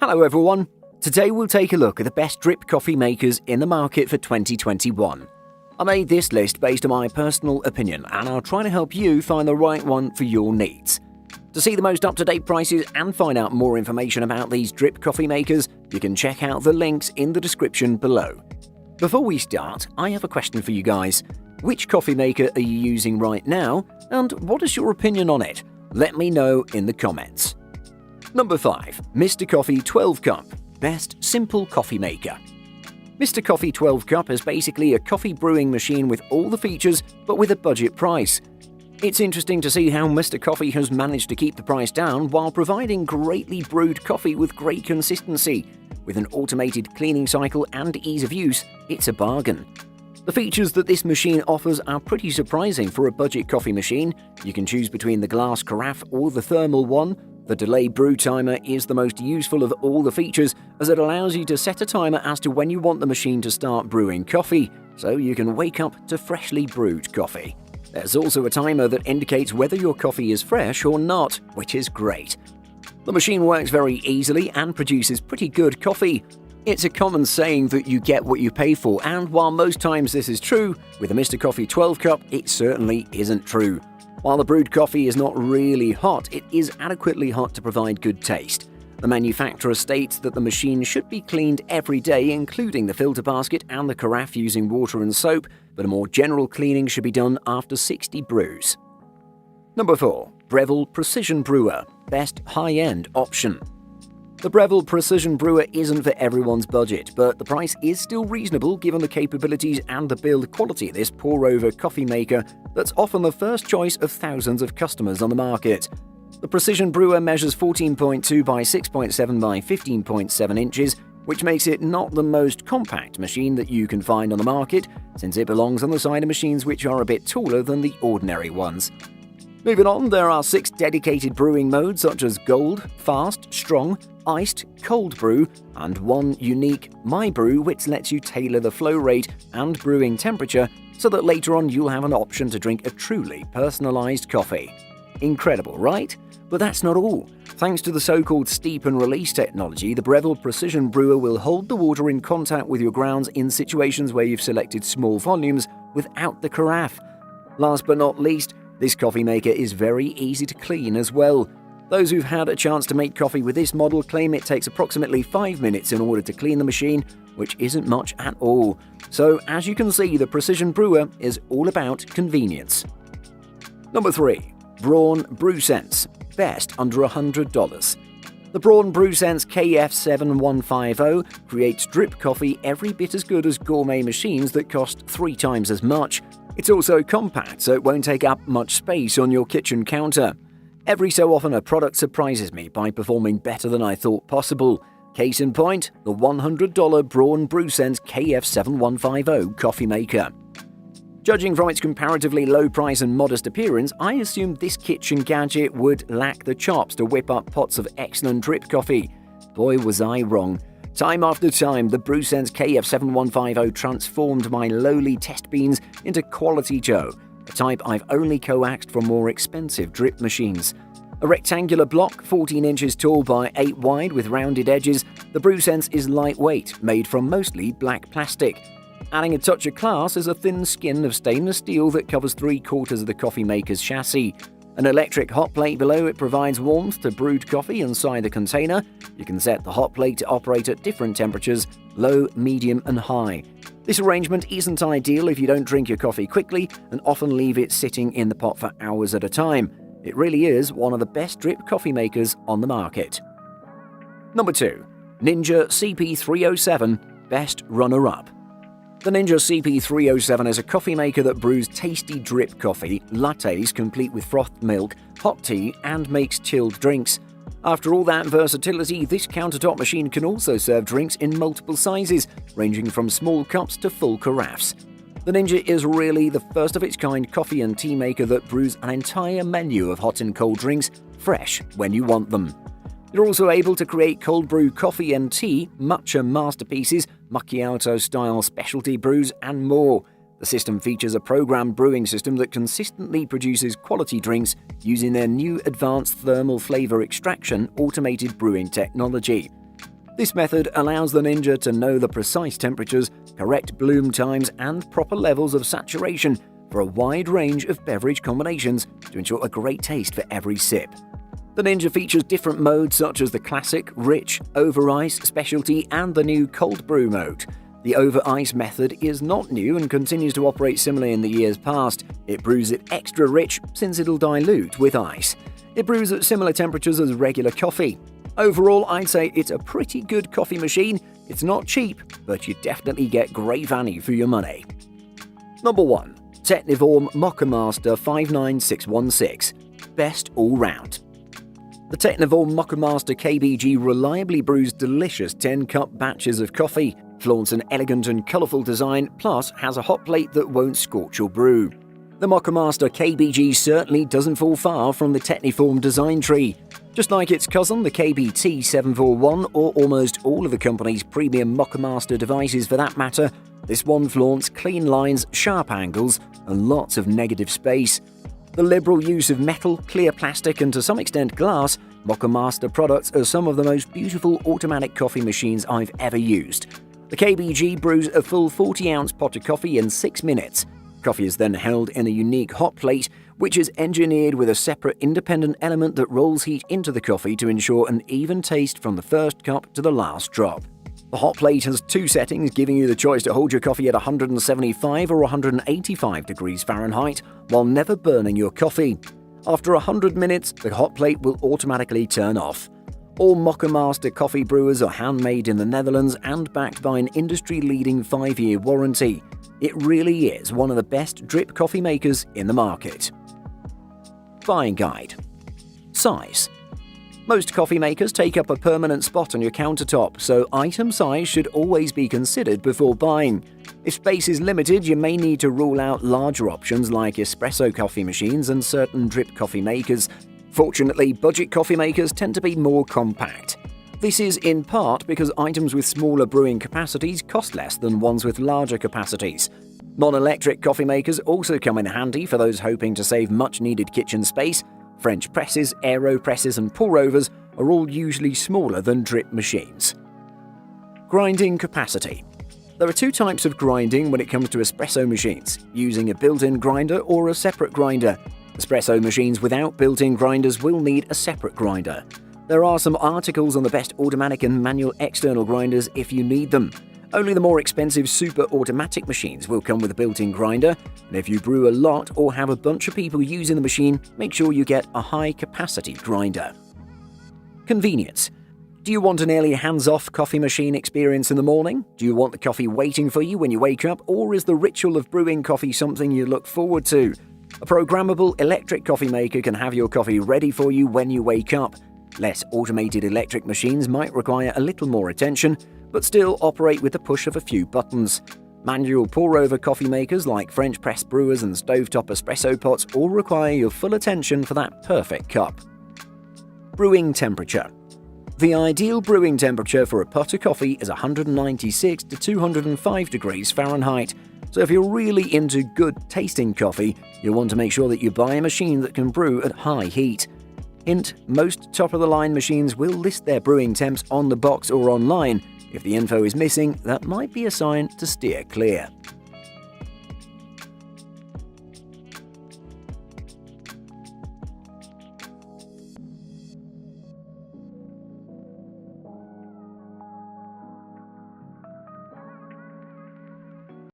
Hello everyone! Today we'll take a look at the best drip coffee makers in the market for 2021. I made this list based on my personal opinion and I'll try to help you find the right one for your needs. To see the most up-to-date prices and find out more information about these drip coffee makers, you can check out the links in the description below. Before we start, I have a question for you guys. Which coffee maker are you using right now and what is your opinion on it? Let me know in the comments. Number 5. Mr. Coffee 12 Cup. Best simple coffee maker. Mr. Coffee 12 Cup is basically a coffee brewing machine with all the features but with a budget price. It's interesting to see how Mr. Coffee has managed to keep the price down while providing greatly brewed coffee with great consistency. With an automated cleaning cycle and ease of use, it's a bargain. The features that this machine offers are pretty surprising for a budget coffee machine. You can choose between the glass carafe or the thermal one. The delay brew timer is the most useful of all the features as it allows you to set a timer as to when you want the machine to start brewing coffee, so you can wake up to freshly brewed coffee. There's also a timer that indicates whether your coffee is fresh or not, which is great. The machine works very easily and produces pretty good coffee. It's a common saying that you get what you pay for, and while most times this is true, with the Mr. Coffee 12 Cup, it certainly isn't true. While the brewed coffee is not really hot, it is adequately hot to provide good taste. The manufacturer states that the machine should be cleaned every day, including the filter basket and the carafe using water and soap, but a more general cleaning should be done after 60 brews. Number 4. Breville Precision Brewer. Best high-end option. The Breville Precision Brewer isn't for everyone's budget, but the price is still reasonable given the capabilities and the build quality of this pour-over coffee maker that's often the first choice of thousands of customers on the market. The Precision Brewer measures 14.2 by 6.7 by 15.7 inches, which makes it not the most compact machine that you can find on the market, since it belongs on the side of machines which are a bit taller than the ordinary ones. Moving on, there are 6 dedicated brewing modes such as Gold, Fast, Strong, Iced, Cold Brew, and one unique My Brew which lets you tailor the flow rate and brewing temperature so that later on you'll have an option to drink a truly personalized coffee. Incredible, right? But that's not all. Thanks to the so-called steep and release technology, the Breville Precision Brewer will hold the water in contact with your grounds in situations where you've selected small volumes without the carafe. Last but not least, this coffee maker is very easy to clean as well. Those who've had a chance to make coffee with this model claim it takes approximately 5 minutes in order to clean the machine, which isn't much at all. So as you can see, the Precision Brewer is all about convenience. Number 3. Braun BrewSense. Best under $100. The Braun BrewSense KF7150 creates drip coffee every bit as good as gourmet machines that cost 3 times as much. It's also compact, so it won't take up much space on your kitchen counter. Every so often a product surprises me by performing better than I thought possible. Case in point, the $100 Braun BrewSense KF7150 coffee maker. Judging from its comparatively low price and modest appearance, I assumed this kitchen gadget would lack the chops to whip up pots of excellent drip coffee. Boy, was I wrong. Time after time, the BrewSense KF7150 transformed my lowly test beans into quality dough, a type I've only coaxed from more expensive drip machines. A rectangular block, 14 inches tall by 8 wide with rounded edges, the BrewSense is lightweight, made from mostly black plastic. Adding a touch of class is a thin skin of stainless steel that covers 3/4 of the coffee maker's chassis. An electric hot plate below it provides warmth to brewed coffee inside the container. You can set the hot plate to operate at different temperatures, low, medium, and high. This arrangement isn't ideal if you don't drink your coffee quickly and often leave it sitting in the pot for hours at a time. It really is one of the best drip coffee makers on the market. Number 2. Ninja CP307. Best runner-up. The Ninja CP307 is a coffee maker that brews tasty drip coffee, lattes complete with frothed milk, hot tea, and makes chilled drinks. After all that versatility, this countertop machine can also serve drinks in multiple sizes, ranging from small cups to full carafes. The Ninja is really the first of its kind coffee and tea maker that brews an entire menu of hot and cold drinks, fresh when you want them. You're also able to create cold brew coffee and tea, matcha masterpieces, macchiato-style specialty brews, and more. The system features a programmed brewing system that consistently produces quality drinks using their new advanced thermal flavor extraction automated brewing technology. This method allows the Ninja to know the precise temperatures, correct bloom times, and proper levels of saturation for a wide range of beverage combinations to ensure a great taste for every sip. The Ninja features different modes such as the classic, rich, over ice, specialty, and the new cold brew mode. The over ice method is not new and continues to operate similarly in the years past. It brews it extra rich since it'll dilute with ice. It brews at similar temperatures as regular coffee. Overall, I'd say it's a pretty good coffee machine. It's not cheap, but you definitely get great value for your money. Number 1. Technivorm Moccamaster 59616. Best all round. The Technivorm Moccamaster KBG reliably brews delicious 10-cup batches of coffee, flaunts an elegant and colourful design, plus has a hot plate that won't scorch your brew. The Moccamaster KBG certainly doesn't fall far from the Techniform design tree. Just like its cousin, the KBT 741, or almost all of the company's premium Moccamaster devices for that matter, this one flaunts clean lines, sharp angles, and lots of negative space. The liberal use of metal, clear plastic, and to some extent glass, Moccamaster products are some of the most beautiful automatic coffee machines I've ever used. The KBG brews a full 40-ounce pot of coffee in 6 minutes. Coffee is then held in a unique hot plate, which is engineered with a separate independent element that rolls heat into the coffee to ensure an even taste from the first cup to the last drop. The hot plate has 2 settings, giving you the choice to hold your coffee at 175 or 185 degrees Fahrenheit while never burning your coffee. After 100 minutes, the hot plate will automatically turn off. All Moccamaster coffee brewers are handmade in the Netherlands and backed by an industry-leading 5-year warranty. It really is one of the best drip coffee makers in the market. Buying guide. Size. Most coffee makers take up a permanent spot on your countertop, so item size should always be considered before buying. If space is limited, you may need to rule out larger options like espresso coffee machines and certain drip coffee makers. Fortunately, budget coffee makers tend to be more compact. This is in part because items with smaller brewing capacities cost less than ones with larger capacities. Non-electric coffee makers also come in handy for those hoping to save much-needed kitchen space. French presses, AeroPresses, and pour-overs are all usually smaller than drip machines. Grinding capacity. There are 2 types of grinding when it comes to espresso machines, using a built-in grinder or a separate grinder. Espresso machines without built-in grinders will need a separate grinder. There are some articles on the best automatic and manual external grinders if you need them. Only the more expensive super automatic machines will come with a built-in grinder, and if you brew a lot or have a bunch of people using the machine, make sure you get a high-capacity grinder. Convenience. Do you want a nearly hands-off coffee machine experience in the morning? Do you want the coffee waiting for you when you wake up, or is the ritual of brewing coffee something you look forward to? A programmable electric coffee maker can have your coffee ready for you when you wake up. Less automated electric machines might require a little more attention, but still operate with the push of a few buttons. Manual pour-over coffee makers like French press brewers and stovetop espresso pots all require your full attention for that perfect cup. Brewing temperature. The ideal brewing temperature for a pot of coffee is 196 to 205 degrees Fahrenheit. So if you're really into good tasting coffee, you'll want to make sure that you buy a machine that can brew at high heat. Hint, most top-of-the-line machines will list their brewing temps on the box or online. If the info is missing, that might be a sign to steer clear.